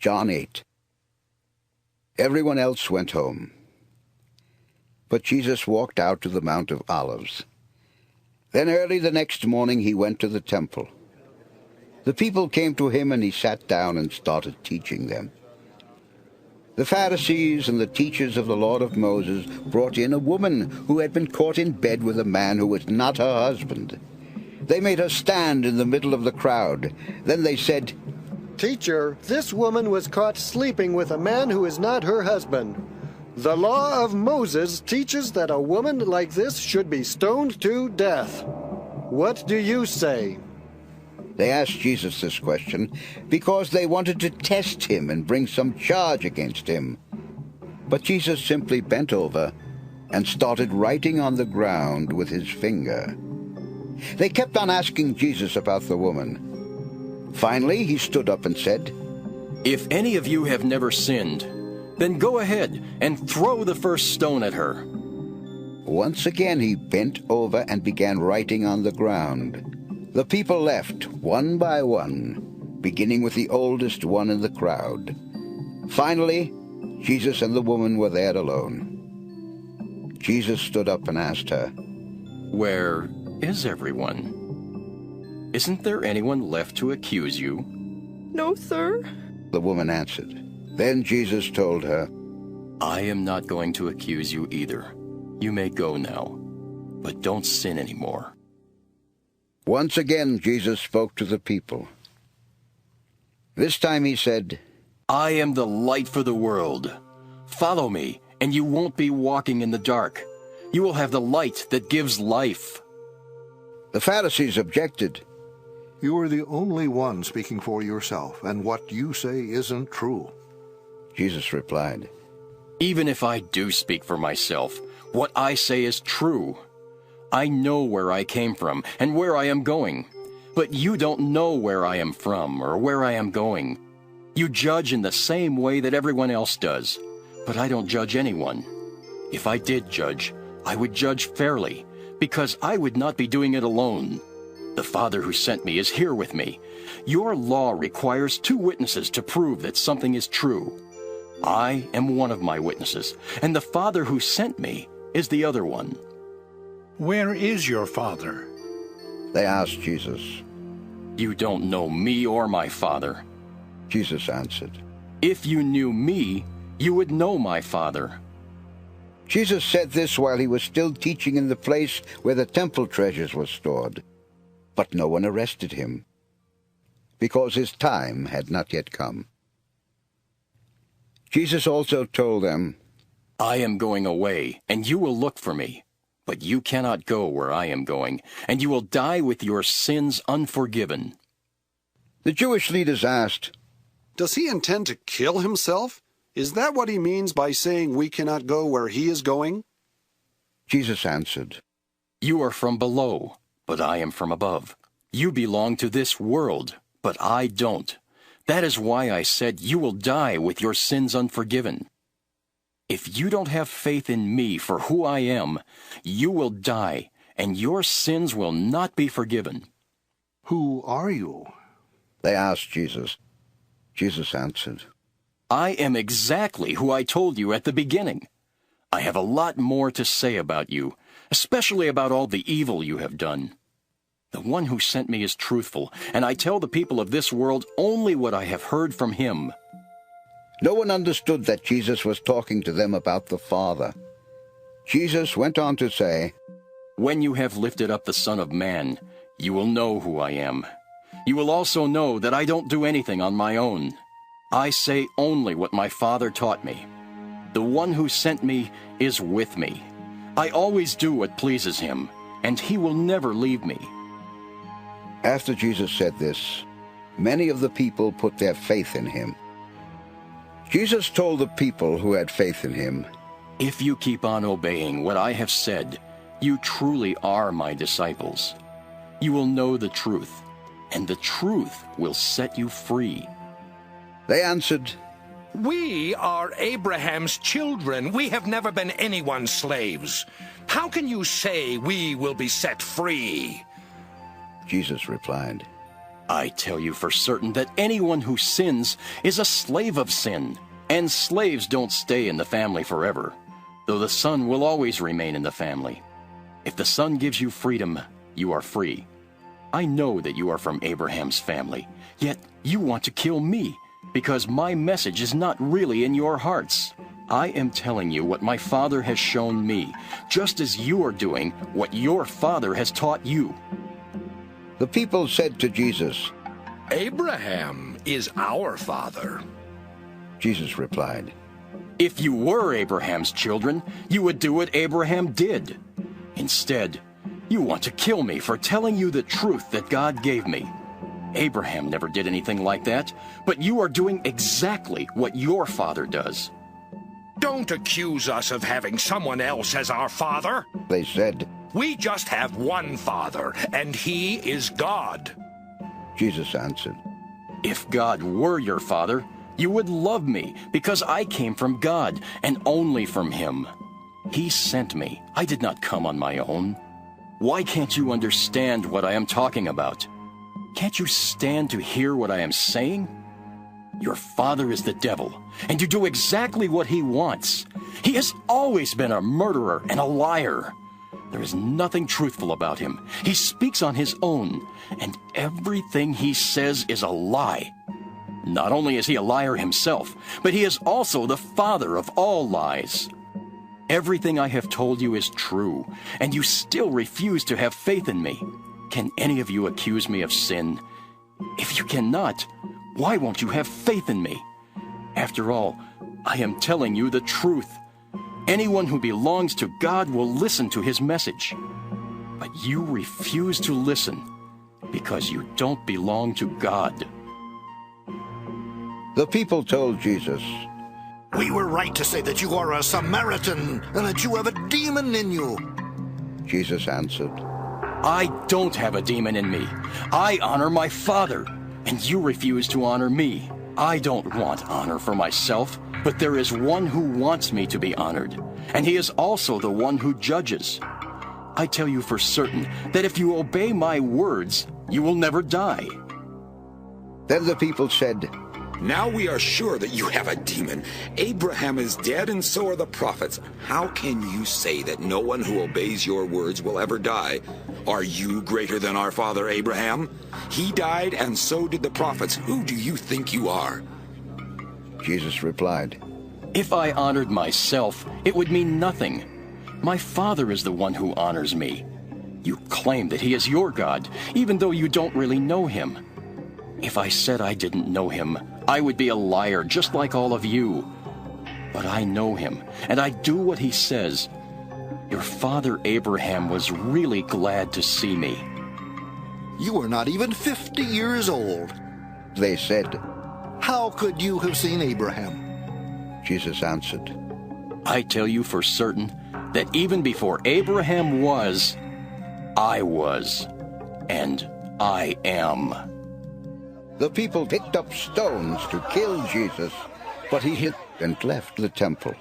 John 8. Everyone else went home, but Jesus walked out to the Mount of Olives. Then early the next morning he went to the temple. The people came to him, and he sat down and started teaching them. The Pharisees and the teachers of the law of Moses brought in a woman who had been caught in bed with a man who was not her husband. They made her stand in the middle of the crowd. Then they said, "Teacher, this woman was caught sleeping with a man who is not her husband. The law of Moses teaches that a woman like this should be stoned to death. What do you say?" They asked Jesus this question because they wanted to test him and bring some charge against him. But Jesus simply bent over and started writing on the ground with his finger. They kept on asking Jesus about the woman. Finally, he stood up and said, "If any of you have never sinned, then go ahead and throw the first stone at her." Once again he bent over and began writing on the ground. The people left, one by one, beginning with the oldest one in the crowd. Finally, Jesus and the woman were there alone. Jesus stood up and asked her, "Where is everyone? Isn't there anyone left to accuse you?" "No, sir," the woman answered. Then Jesus told her, "I am not going to accuse you either. You may go now, but don't sin anymore." Once again Jesus spoke to the people. This time he said, "I am the light for the world. Follow me, and you won't be walking in the dark. You will have the light that gives life." The Pharisees objected. "You are the only one speaking for yourself, and what you say isn't true." Jesus replied, "Even if I do speak for myself, what I say is true. I know where I came from and where I am going, but you don't know where I am from or where I am going. You judge in the same way that everyone else does, but I don't judge anyone. If I did judge, I would judge fairly, because I would not be doing it alone. The Father who sent me is here with me. Your law requires 2 witnesses to prove that something is true. I am one of my witnesses, and the Father who sent me is the other one." "Where is your Father?" they asked Jesus. "You don't know me or my Father." Jesus answered, "If you knew me, you would know my Father." Jesus said this while he was still teaching in the place where the temple treasures were stored. But no one arrested him, because his time had not yet come. Jesus also told them, "I am going away, and you will look for me. But you cannot go where I am going, and you will die with your sins unforgiven." The Jewish leaders asked, "Does he intend to kill himself? Is that what he means by saying we cannot go where he is going?" Jesus answered, "You are from below, but I am from above. You belong to this world, but I don't. That is why I said you will die with your sins unforgiven. If you don't have faith in me for who I am, you will die, and your sins will not be forgiven." "Who are you?" they asked Jesus. Jesus answered, "I am exactly who I told you at the beginning. I have a lot more to say about you, especially about all the evil you have done. The one who sent me is truthful, and I tell the people of this world only what I have heard from him." No one understood that Jesus was talking to them about the Father. Jesus went on to say, "When you have lifted up the Son of Man, you will know who I am. You will also know that I don't do anything on my own. I say only what my Father taught me. The one who sent me is with me. I always do what pleases him, and he will never leave me." After Jesus said this, many of the people put their faith in him. Jesus told the people who had faith in him, "If you keep on obeying what I have said, you truly are my disciples. You will know the truth, and the truth will set you free." They answered, "We are Abraham's children. We have never been anyone's slaves. How can you say we will be set free?" Jesus replied, I tell you for certain that anyone who sins is a slave of sin, and slaves don't stay in the family forever, though the son will always remain in the family. If the Son gives you freedom, you are free. I know that you are from Abraham's family, yet you want to kill me, because my message is not really in your hearts. I am telling you what my Father has shown me, just as you are doing what your father has taught you. The people said to Jesus, Abraham is our father. Jesus replied, If you were Abraham's children, you would do what Abraham did. Instead, you want to kill me for telling you the truth that God gave me. Abraham never did anything like that, but you are doing exactly what your father does. Don't accuse us of having someone else as our father. They said. We just have one Father, and He is God. Jesus answered, If God were your father, you would love me, because I came from God, and only from Him. He sent me. I did not come on my own. Why can't you understand what I am talking about? Can't you stand to hear what I am saying? Your father is the devil, and you do exactly what he wants. He has always been a murderer and a liar. There is nothing truthful about him. He speaks on his own, and everything he says is a lie. Not only is he a liar himself, but he is also the father of all lies. Everything I have told you is true, and you still refuse to have faith in me. Can any of you accuse me of sin? If you cannot, why won't you have faith in me? After all, I am telling you the truth. Anyone who belongs to God will listen to his message. But you refuse to listen because you don't belong to God. The people told Jesus, We were right to say that you are a Samaritan and that you have a demon in you. Jesus answered, I don't have a demon in me. I honor my Father, and you refuse to honor me. I don't want honor for myself, but there is one who wants me to be honored, and he is also the one who judges. I tell you for certain that if you obey my words, you will never die. Then the people said, Now we are sure that you have a demon. Abraham is dead, and so are the prophets. How can you say that no one who obeys your words will ever die? Are you greater than our father Abraham? He died, and so did the prophets. Who do you think you are? Jesus replied, If I honored myself, it would mean nothing. My Father is the one who honors me. You claim that he is your God, even though you don't really know him. If I said I didn't know him, I would be a liar just like all of you. But I know him, and I do what he says. Your father Abraham was really glad to see me. You are not even 50 years old. They said, How could you have seen Abraham? Jesus answered, I tell you for certain that even before Abraham was, I was, and I am. The people picked up stones to kill Jesus, but he hid and left the temple.